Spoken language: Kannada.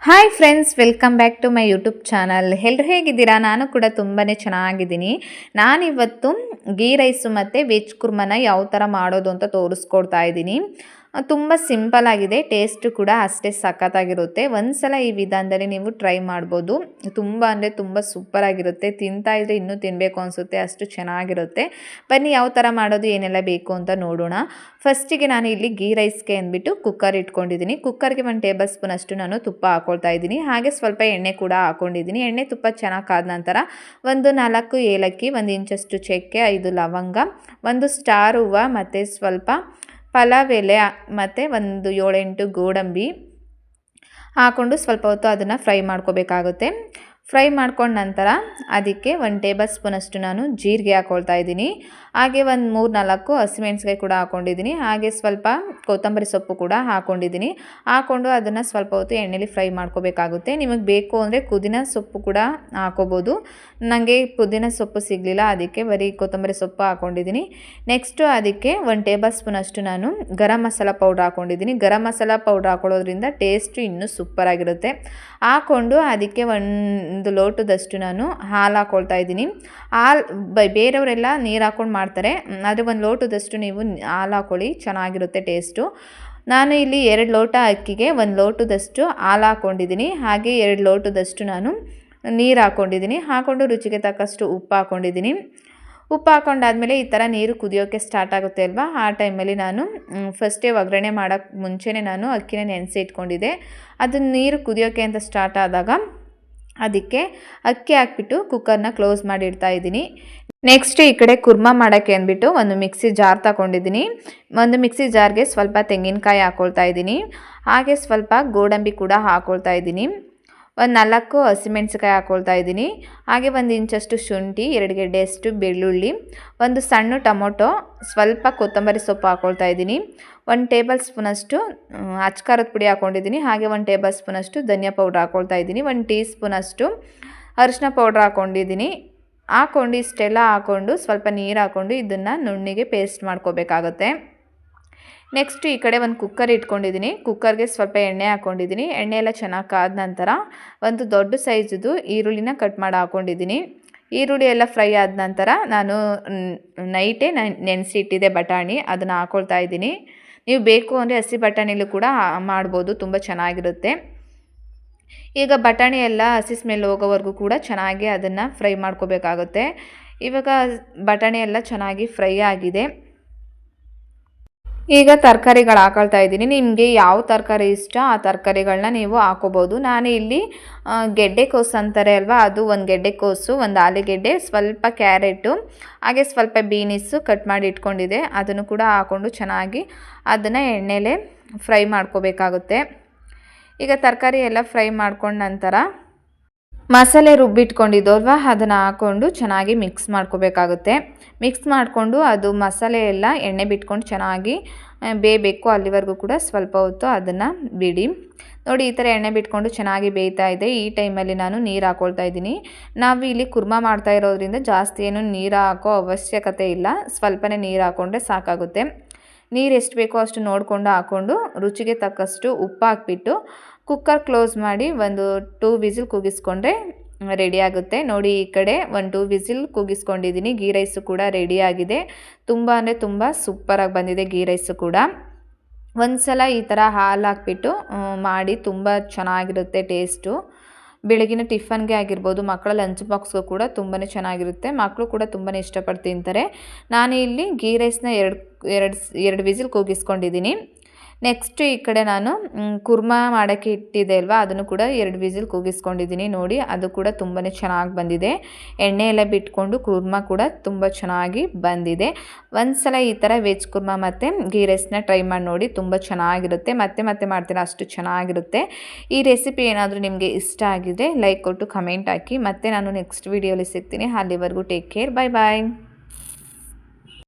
Hi friends, welcome back to my YouTube channel. ಎಲ್ಲರೂ ಹೇಗಿದ್ದೀರಾ? ನಾನು ಕೂಡ ತುಂಬಾ ಚೆನ್ನಾಗಿದ್ದೀನಿ. ನಾನಿವತ್ತು ಗೀ ರೈಸು ಮತ್ತು ವೆಜ್ ಕುರ್ಮನ ಯಾವ ಥರ ಮಾಡೋದು ಅಂತ ತೋರಿಸ್ಕೊಡ್ತಾ ಇದ್ದೀನಿ. ತುಂಬ ಸಿಂಪಲ್ ಆಗಿದೆ, ಟೇಸ್ಟು ಕೂಡ ಅಷ್ಟೇ ಸಖತ್ತಾಗಿರುತ್ತೆ. ಒಂದ್ಸಲ ಈ ವಿಧಾನದಲ್ಲಿ ನೀವು ಟ್ರೈ ಮಾಡ್ಬೋದು. ತುಂಬ ಅಂದರೆ ತುಂಬ ಸೂಪರಾಗಿರುತ್ತೆ. ತಿಂತಾ ಇದ್ರೆ ಇನ್ನೂ ತಿನ್ನಬೇಕು ಅನಿಸುತ್ತೆ, ಅಷ್ಟು ಚೆನ್ನಾಗಿರುತ್ತೆ. ಬನ್ನಿ ಯಾವ ಥರ ಮಾಡೋದು, ಏನೆಲ್ಲ ಬೇಕು ಅಂತ ನೋಡೋಣ. ಫಸ್ಟಿಗೆ ನಾನು ಇಲ್ಲಿ ಗೀ ರೈಸ್ಗೆ ಅಂದ್ಬಿಟ್ಟು ಕುಕ್ಕರ್ ಇಟ್ಕೊಂಡಿದ್ದೀನಿ. ಕುಕ್ಕರ್ಗೆ 1 ಟೇಬಲ್ ಸ್ಪೂನ್ ಅಷ್ಟು ನಾನು ತುಪ್ಪ ಹಾಕ್ಕೊಳ್ತಾ ಇದ್ದೀನಿ. ಹಾಗೆ ಸ್ವಲ್ಪ ಎಣ್ಣೆ ಕೂಡ ಹಾಕ್ಕೊಂಡಿದ್ದೀನಿ. ಎಣ್ಣೆ ತುಪ್ಪ ಚೆನ್ನಾಗಿ ಕಾದ ನಂತರ 4 ಏಲಕ್ಕಿ, 1 ಇಂಚಷ್ಟು ಚಕ್ಕೆ, 5 ಲವಂಗ, 1 ಸ್ಟಾರ್ ಹೂವು ಮತ್ತು ಸ್ವಲ್ಪ ಪಲಾವ್ ಎಲೆ ಮತ್ತು 7-8 ಗೋಡಂಬಿ ಹಾಕ್ಕೊಂಡು ಸ್ವಲ್ಪ ಹೊತ್ತು ಅದನ್ನು ಫ್ರೈ ಮಾಡ್ಕೋಬೇಕಾಗುತ್ತೆ. ಫ್ರೈ ಮಾಡ್ಕೊಂಡ ನಂತರ ಅದಕ್ಕೆ 1 ಟೇಬಲ್ ಸ್ಪೂನ್ ಅಷ್ಟು ನಾನು ಜೀರಿಗೆ ಹಾಕ್ಕೊಳ್ತಾ ಇದ್ದೀನಿ. ಹಾಗೆ 3-4 ಹಸಿಮೆಣಸಿನಕಾಯಿ ಕೂಡ ಹಾಕ್ಕೊಂಡಿದ್ದೀನಿ. ಹಾಗೆ ಸ್ವಲ್ಪ ಕೊತ್ತಂಬರಿ ಸೊಪ್ಪು ಕೂಡ ಹಾಕ್ಕೊಂಡಿದ್ದೀನಿ. ಹಾಕ್ಕೊಂಡು ಅದನ್ನು ಸ್ವಲ್ಪ ಹೊತ್ತು ಎಣ್ಣೆಲಿ ಫ್ರೈ ಮಾಡ್ಕೋಬೇಕಾಗುತ್ತೆ. ನಿಮಗೆ ಬೇಕು ಅಂದರೆ ಪುದೀನ ಸೊಪ್ಪು ಕೂಡ ಹಾಕೋಬೋದು. ನನಗೆ ಪುದೀನ ಸೊಪ್ಪು ಸಿಗಲಿಲ್ಲ, ಅದಕ್ಕೆ ಬರೀ ಕೊತ್ತಂಬರಿ ಸೊಪ್ಪು ಹಾಕ್ಕೊಂಡಿದ್ದೀನಿ. ನೆಕ್ಸ್ಟು ಅದಕ್ಕೆ 1 ಟೇಬಲ್ ಸ್ಪೂನ್ ಅಷ್ಟು ನಾನು ಗರಂ ಮಸಾಲ ಪೌಡ್ರ್ ಹಾಕ್ಕೊಂಡಿದ್ದೀನಿ. ಗರಂ ಮಸಾಲ ಪೌಡ್ರ್ ಹಾಕೊಳ್ಳೋದ್ರಿಂದ ಟೇಸ್ಟು ಇನ್ನೂ ಸೂಪರಾಗಿರುತ್ತೆ. ಹಾಕ್ಕೊಂಡು ಅದಕ್ಕೆ 1 ಲೋಟದಷ್ಟು ನಾನು ಹಾಲು ಹಾಕ್ಕೊಳ್ತಾ ಇದ್ದೀನಿ. ಹಾಲು ಬೇರೆಯವರೆಲ್ಲ ನೀರು ಹಾಕ್ಕೊಂಡು ಮಾಡ್ತಾರೆ, ಆದರೆ 1 ಲೋಟದಷ್ಟು ನೀವು ಹಾಲು ಹಾಕ್ಕೊಳ್ಳಿ, ಚೆನ್ನಾಗಿರುತ್ತೆ ಟೇಸ್ಟು. ನಾನು ಇಲ್ಲಿ 2 ಲೋಟ ಅಕ್ಕಿಗೆ 1 ಲೋಟದಷ್ಟು ಹಾಲು ಹಾಕ್ಕೊಂಡಿದ್ದೀನಿ. ಹಾಗೆ 2 ಲೋಟದಷ್ಟು ನಾನು ನೀರು ಹಾಕ್ಕೊಂಡಿದ್ದೀನಿ. ಹಾಕ್ಕೊಂಡು ರುಚಿಗೆ ತಕ್ಕಷ್ಟು ಉಪ್ಪು ಹಾಕ್ಕೊಂಡಿದ್ದೀನಿ. ಉಪ್ಪು ಹಾಕ್ಕೊಂಡಾದ್ಮೇಲೆ ಈ ಥರ ನೀರು ಕುದಿಯೋಕ್ಕೆ ಸ್ಟಾರ್ಟ್ ಆಗುತ್ತೆ ಅಲ್ವಾ, ಆ ಟೈಮಲ್ಲಿ ನಾನು ಫಸ್ಟೇ ಒಗ್ಗರಣೆ ಮಾಡೋಕ್ಕೆ ಮುಂಚೆನೇ ನಾನು ಅಕ್ಕಿನ ನೆನೆಸಿ ಇಟ್ಕೊಂಡಿದ್ದೆ. ಅದು ನೀರು ಕುದಿಯೋಕ್ಕೆ ಅಂತ ಸ್ಟಾರ್ಟ್ ಆದಾಗ ಅದಕ್ಕೆ ಅಕ್ಕಿ ಹಾಕ್ಬಿಟ್ಟು ಕುಕ್ಕರ್ನ ಕ್ಲೋಸ್ ಮಾಡಿ ಇಡ್ತಾ ಇದ್ದೀನಿ. ನೆಕ್ಸ್ಟ್ ಈ ಕಡೆ ಕುರ್ಮಾ ಮಾಡೋಕ್ಕೆ ಅಂದ್ಬಿಟ್ಟು ಒಂದು ಮಿಕ್ಸಿ ಜಾರ್ ತಗೊಂಡಿದ್ದೀನಿ. ಒಂದು ಮಿಕ್ಸಿ ಜಾರ್ಗೆ ಸ್ವಲ್ಪ ತೆಂಗಿನಕಾಯಿ ಹಾಕ್ಕೊಳ್ತಾ ಇದ್ದೀನಿ. ಹಾಗೆ ಸ್ವಲ್ಪ ಗೋಡಂಬಿ ಕೂಡ ಹಾಕ್ಕೊಳ್ತಾ ಇದ್ದೀನಿ. 4 ಹಸಿಮೆಣಸಿನಕಾಯಿ ಹಾಕ್ಕೊಳ್ತಾ ಇದ್ದೀನಿ. ಹಾಗೆ 1 ಇಂಚಷ್ಟು ಶುಂಠಿ, 2 ಗೆಡ್ಡೆಯಷ್ಟು ಬೆಳ್ಳುಳ್ಳಿ, 1 ಸಣ್ಣ ಟೊಮೊಟೊ, ಸ್ವಲ್ಪ ಕೊತ್ತಂಬರಿ ಸೊಪ್ಪು ಹಾಕ್ಕೊಳ್ತಾ ಇದ್ದೀನಿ. 1 ಟೇಬಲ್ ಸ್ಪೂನಷ್ಟು ಅಚ್ಕಾರದ ಪುಡಿ ಹಾಕ್ಕೊಂಡಿದ್ದೀನಿ. ಹಾಗೆ 1 ಟೇಬಲ್ ಸ್ಪೂನಷ್ಟು ಧನಿಯಾ ಪೌಡ್ರ್ ಹಾಕ್ಕೊಳ್ತಾ ಇದ್ದೀನಿ. 1 ಟೀ ಸ್ಪೂನಷ್ಟು ಅರಿಶಿನ ಪೌಡ್ರ್ ಹಾಕ್ಕೊಂಡಿದ್ದೀನಿ. ಹಾಕ್ಕೊಂಡು ಇಷ್ಟೆಲ್ಲ ಹಾಕ್ಕೊಂಡು ಸ್ವಲ್ಪ ನೀರು ಹಾಕ್ಕೊಂಡು ಇದನ್ನು ನುಣ್ಣಿಗೆ ಪೇಸ್ಟ್ ಮಾಡ್ಕೋಬೇಕಾಗುತ್ತೆ. ನೆಕ್ಸ್ಟ್ ಈ ಕಡೆ ಒಂದು ಕುಕ್ಕರ್ ಇಟ್ಕೊಂಡಿದ್ದೀನಿ. ಕುಕ್ಕರ್ಗೆ ಸ್ವಲ್ಪ ಎಣ್ಣೆ ಹಾಕ್ಕೊಂಡಿದ್ದೀನಿ. ಎಣ್ಣೆ ಎಲ್ಲ ಚೆನ್ನಾಗಿ ಕಾದ ನಂತರ ಒಂದು ದೊಡ್ಡ ಸೈಜದು ಈರುಳ್ಳಿನ ಕಟ್ ಮಾಡಿ ಹಾಕ್ಕೊಂಡಿದ್ದೀನಿ. ಈರುಳ್ಳಿ ಎಲ್ಲ ಫ್ರೈ ಆದ ನಂತರ ನಾನು ನೈಟೇ ನೆನೆಸಿ ಇಟ್ಟಿದ್ದೆ ಬಟಾಣಿ, ಅದನ್ನು ಹಾಕ್ಕೊಳ್ತಾ ಇದ್ದೀನಿ. ನೀವು ಬೇಕು ಅಂದರೆ ಹಸಿ ಬಟಾಣಿಲೂ ಕೂಡ ಮಾಡ್ಬೋದು, ತುಂಬ ಚೆನ್ನಾಗಿರುತ್ತೆ. ಈಗ ಬಟಾಣಿ ಎಲ್ಲ ಹಸಿ ಸ್ಮೆಲ್ ಹೋಗೋವರೆಗೂ ಕೂಡ ಚೆನ್ನಾಗಿ ಅದನ್ನು ಫ್ರೈ ಮಾಡ್ಕೋಬೇಕಾಗುತ್ತೆ. ಇವಾಗ ಬಟಾಣಿ ಎಲ್ಲ ಚೆನ್ನಾಗಿ ಫ್ರೈ ಆಗಿದೆ. ಈಗ ತರಕಾರಿಗಳು ಹಾಕೊಳ್ತಾ ಇದ್ದೀನಿ. ನಿಮಗೆ ಯಾವ ತರಕಾರಿ ಇಷ್ಟ ಆ ತರಕಾರಿಗಳನ್ನ ನೀವು ಹಾಕೋಬೋದು. ನಾನು ಇಲ್ಲಿ ಗೆಡ್ಡೆಕೋಸು ಅಂತಾರೆ ಅಲ್ವಾ, ಅದು 1 ಗೆಡ್ಡೆಕೋಸು, 1 ಆಲೂಗೆಡ್ಡೆ, ಸ್ವಲ್ಪ ಕ್ಯಾರೆಟು, ಹಾಗೆ ಸ್ವಲ್ಪ ಬೀನಿಸು ಕಟ್ ಮಾಡಿ ಇಟ್ಕೊಂಡಿದ್ದೆ, ಅದನ್ನು ಕೂಡ ಹಾಕ್ಕೊಂಡು ಚೆನ್ನಾಗಿ ಅದನ್ನು ಎಣ್ಣೆಲೆ ಫ್ರೈ ಮಾಡ್ಕೋಬೇಕಾಗುತ್ತೆ. ಈಗ ತರಕಾರಿ ಎಲ್ಲ ಫ್ರೈ ಮಾಡ್ಕೊಂಡ ನಂತರ ಮಸಾಲೆ ರುಬ್ಬಿಟ್ಕೊಂಡಿದ್ದಲ್ವ ಅದನ್ನು ಹಾಕ್ಕೊಂಡು ಚೆನ್ನಾಗಿ ಮಿಕ್ಸ್ ಮಾಡ್ಕೋಬೇಕಾಗುತ್ತೆ. ಮಿಕ್ಸ್ ಮಾಡಿಕೊಂಡು ಅದು ಮಸಾಲೆ ಎಲ್ಲ ಎಣ್ಣೆ ಬಿಟ್ಕೊಂಡು ಚೆನ್ನಾಗಿ ಬೇಯಬೇಕು, ಅಲ್ಲಿವರೆಗೂ ಕೂಡ ಸ್ವಲ್ಪ ಹೊತ್ತು ಅದನ್ನು ಬಿಡಿ. ನೋಡಿ ಈ ಥರ ಎಣ್ಣೆ ಬಿಟ್ಕೊಂಡು ಚೆನ್ನಾಗಿ ಬೇಯ್ತಾ ಇದೆ. ಈ ಟೈಮಲ್ಲಿ ನಾನು ನೀರು ಹಾಕ್ಕೊಳ್ತಾ ಇದ್ದೀನಿ. ನಾವು ಇಲ್ಲಿ ಕುರ್ಮಾ ಮಾಡ್ತಾ ಇರೋದ್ರಿಂದ ಜಾಸ್ತಿ ಏನು ನೀರು ಹಾಕೋ ಅವಶ್ಯಕತೆ ಇಲ್ಲ, ಸ್ವಲ್ಪನೇ ನೀರು ಹಾಕ್ಕೊಂಡ್ರೆ ಸಾಕಾಗುತ್ತೆ. ನೀರು ಎಷ್ಟು ಬೇಕೋ ಅಷ್ಟು ನೋಡಿಕೊಂಡು ಹಾಕ್ಕೊಂಡು ರುಚಿಗೆ ತಕ್ಕಷ್ಟು ಉಪ್ಪು ಹಾಕ್ಬಿಟ್ಟು ಕುಕ್ಕರ್ ಕ್ಲೋಸ್ ಮಾಡಿ 2 ವಿಸಿಲ್ ಕೂಗಿಸ್ಕೊಂಡ್ರೆ ರೆಡಿ ಆಗುತ್ತೆ. ನೋಡಿ ಈ ಕಡೆ 2 ವಿಸಿಲ್ ಕೂಗಿಸ್ಕೊಂಡಿದ್ದೀನಿ. ಗೀ ರೈಸು ಕೂಡ ರೆಡಿಯಾಗಿದೆ. ತುಂಬ ಅಂದರೆ ತುಂಬ ಸೂಪರಾಗಿ ಬಂದಿದೆ ಗೀ ರೈಸು ಕೂಡ. ಒಂದ್ಸಲ ಈ ಥರ ಹಾಲು ಹಾಕ್ಬಿಟ್ಟು ಮಾಡಿ, ತುಂಬ ಚೆನ್ನಾಗಿರುತ್ತೆ ಟೇಸ್ಟು. ಬೆಳಗಿನ ಟಿಫನ್ಗೆ ಆಗಿರ್ಬೋದು, ಮಕ್ಕಳ ಲಂಚ್ ಬಾಕ್ಸ್ಗೂ ಕೂಡ ತುಂಬಾ ಚೆನ್ನಾಗಿರುತ್ತೆ. ಮಕ್ಕಳು ಕೂಡ ತುಂಬಾ ಇಷ್ಟಪಟ್ಟು ತಿಂತಾರೆ. ನಾನು ಇಲ್ಲಿ ಗೀ ರೈಸ್ನ 2 ವಿಸಿಲ್ ಕೂಗಿಸ್ಕೊಂಡಿದ್ದೀನಿ. ನೆಕ್ಸ್ಟ್ ಈ ಕಡೆ ನಾನು ಕುರ್ಮಾ ಮಾಡೋಕ್ಕೆ ಇಟ್ಟಿದೆ ಅಲ್ವಾ, ಅದನ್ನು ಕೂಡ 2 ವಿಸಿಲ್ ಕೂಗಿಸ್ಕೊಂಡಿದ್ದೀನಿ. ನೋಡಿ ಅದು ಕೂಡ ತುಂಬಾ ಚೆನ್ನಾಗಿ ಬಂದಿದೆ. ಎಣ್ಣೆ ಎಲ್ಲ ಬಿಟ್ಕೊಂಡು ಕುರ್ಮಾ ಕೂಡ ತುಂಬ ಚೆನ್ನಾಗಿ ಬಂದಿದೆ. ಒಂದ್ಸಲ ಈ ಥರ ವೆಜ್ ಕುರ್ಮಾ ಮತ್ತು ಗೀ ರೈಸ್ನ ಟ್ರೈ ಮಾಡಿ ನೋಡಿ, ತುಂಬ ಚೆನ್ನಾಗಿರುತ್ತೆ. ಮತ್ತೆ ಮಾಡ್ತೀರಾ, ಅಷ್ಟು ಚೆನ್ನಾಗಿರುತ್ತೆ. ಈ ರೆಸಿಪಿ ಏನಾದರೂ ನಿಮಗೆ ಇಷ್ಟ ಆಗಿದ್ರೆ ಲೈಕ್ ಕೊಟ್ಟು ಕಮೆಂಟ್ ಹಾಕಿ. ಮತ್ತೆ ನಾನು ನೆಕ್ಸ್ಟ್ ವೀಡಿಯೋಲಿ ಸಿಗ್ತೀನಿ. ಅಲ್ಲಿವರೆಗೂ ಟೇಕ್ ಕೇರ್, ಬಾಯ್ ಬಾಯ್.